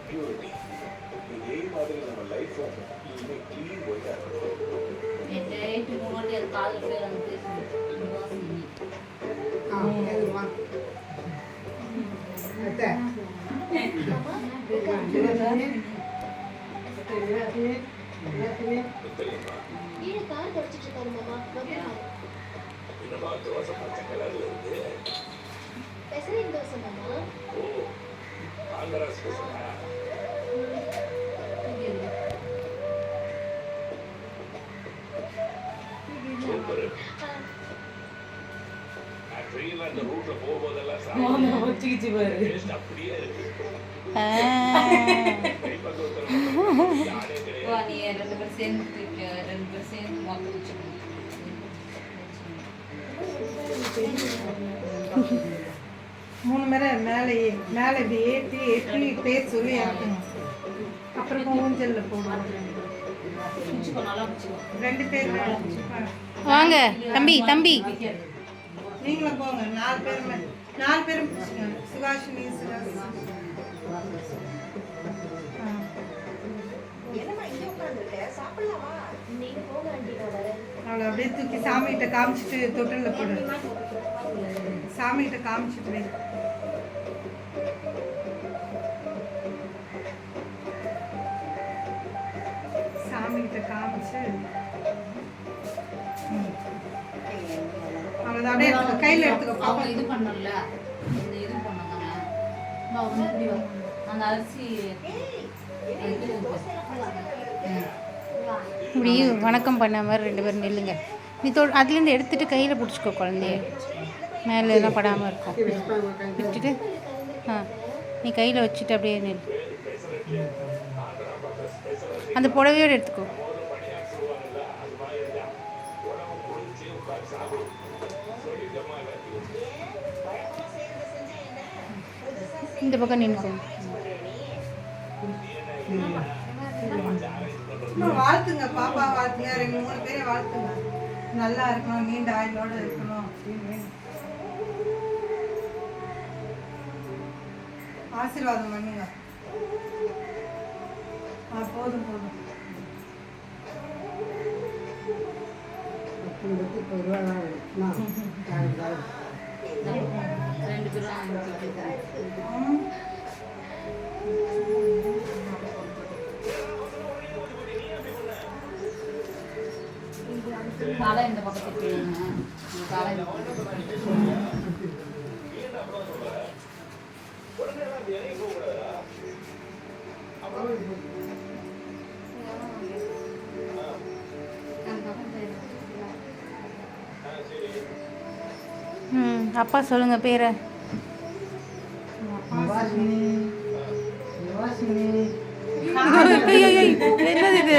Purity. இதே மாதிரி நம்ம லைஃப்பும் இனிமே க்ளீன் ஒயிட்டா இருக்கணும். என்னமா தோசை பச்சை கலர்ல இருக்கு. ஓ, ஆந்திரா ஸ்பெஷலா? சூப்பர். நான் ட்ரெயின்ல அந்த ரூட்ல போகும்போதெல்லாம் சாப்பிடுவேன். டேஸ்ட் அப்படியே இருக்கு. கை பக்குவத்துல யாரே கிடையாது. 3 முறை மேலே இப்படி ஏற்றி ஏற்றி பேர் சொல்லி இறக்கணும். அப்புறமா ஊஞ்சல்ல போடுவோம். 2 பேர் வாங்க தம்பி தம்பி நீங்களும் போங்க. 4 பேரும் பிடிச்சிங்க. சுகாஷினி அவளை அப்படியே தூக்கி சாமிகிட்ட காமிச்சிட்டு தொட்டில்ல போடு. சாமிகிட்ட காமிச்சிட்டு சாமிகிட்ட காமிச்சு அவ்வளோதான். அப்படியே எடுத்துக்க, கையில் எடுத்துக்க. அவங்க இது பண்ணல, இந்த இது பண்ணாங்க அந்த அரிசி இப்படி வணக்கம் பண்ண மாதிரி 2 பேரும் நில்லுங்க. நீ அதுலேருந்து எடுத்துகிட்டு கையில் பிடிச்சிக்கோ குழந்தைய. மேலே எல்லாம் படாமல் இருக்கும். விட்டுட்டு நீ கையில் வச்சுட்டு அப்படியே நில். அந்த புடவையோடு எடுத்துக்கோ. இந்த பக்கம் நின்னுக்கோ. வாழ்த்துங்க, பாப்பா வாழ்த்துங்க. 2-3 பேரை வாழ்த்துங்க. நல்லா இருக்கணும், நீண்ட ஆயுளோட இருக்கணும் அப்படின்னு ஆசீர்வாதம் பண்ணுங்க. போதும் போதும். காலை இந்த பக்கத்துக்கு காலை அப்பா சொல்லுங்க பேரை. என்னது இது?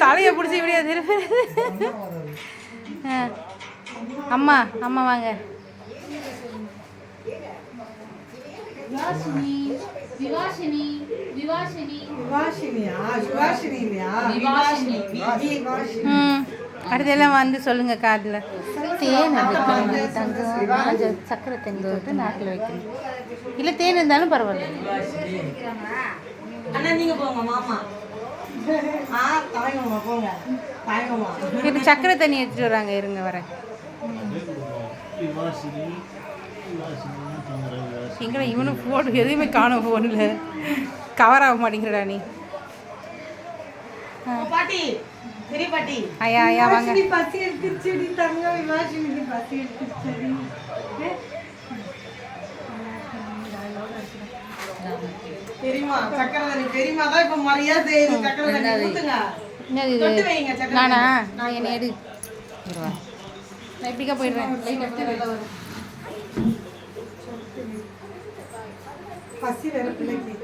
தலையை பிடிச்சி இப்படியா திருப்பி? அம்மா அம்மா வாங்க. அடுத்தெல்லாம் வந்து சொல்லுங்க காதில். தேன் தங்கம் சக்கரை தண்ணி போட்டு நாக்கில் வைக்கணும். இல்லை தேன் இருந்தாலும் பரவாயில்ல. இப்போ சக்கரை தண்ணி எடுத்துட்டு வராங்க. இருங்க வரேன். எங்கடா இவனும் ஃபோன் எதுவுமே காணும். ஃபோனில் கவர் ஆக மாட்டேங்கிறடா நீ. ஐயா ஐயா வாங்க. பசி எடுத்துச்சடி தங்க. விவாசினிக்கு பசி எடுத்துச்சடி. தெரியுமா சக்கரை தண்ணி? தெரியுமா தான் இப்போ மரியாதை. சக்கரை தண்ணி ஊத்துங்க. என்னது இது? நானா? நான் என்ன எடு. நான் இப்படிக்கா போயிடுறேன். பசி வேற பிள்ளைக்கு.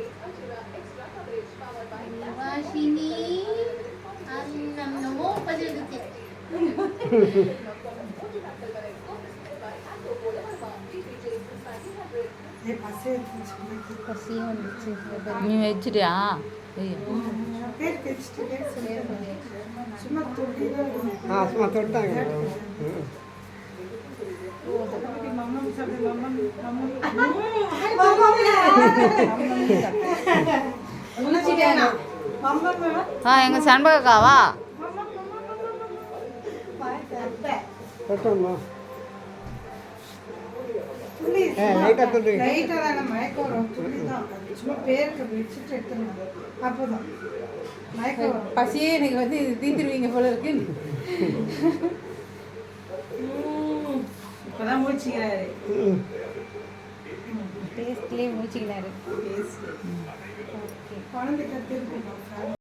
நீ வச்சுட்டியா? சும்மா தொட்டாங்க. உணர்ச்சிட்டேனா மம்மா மம்மா ஆ எங்கள் சண்பகக்காவா தொட்டோம்மா துளி லைட்டாக தொட்டு லைட்டாக தானே மயக்கம் வரும் துளி தான் சும்மா பேருக்கு வச்சுட்டு எடுத்துருங்க அப்போதான் மயக்கம் வரும் பசியே எனக்கு வந்து இது தீந்துருவீங்க போல இருக்கு இப்போதான் முடிச்சுக்கிறாரு டேஸ்ட்லேயே முடிச்சுக்கினாரு குழந்தை கற்றுருக்கணும்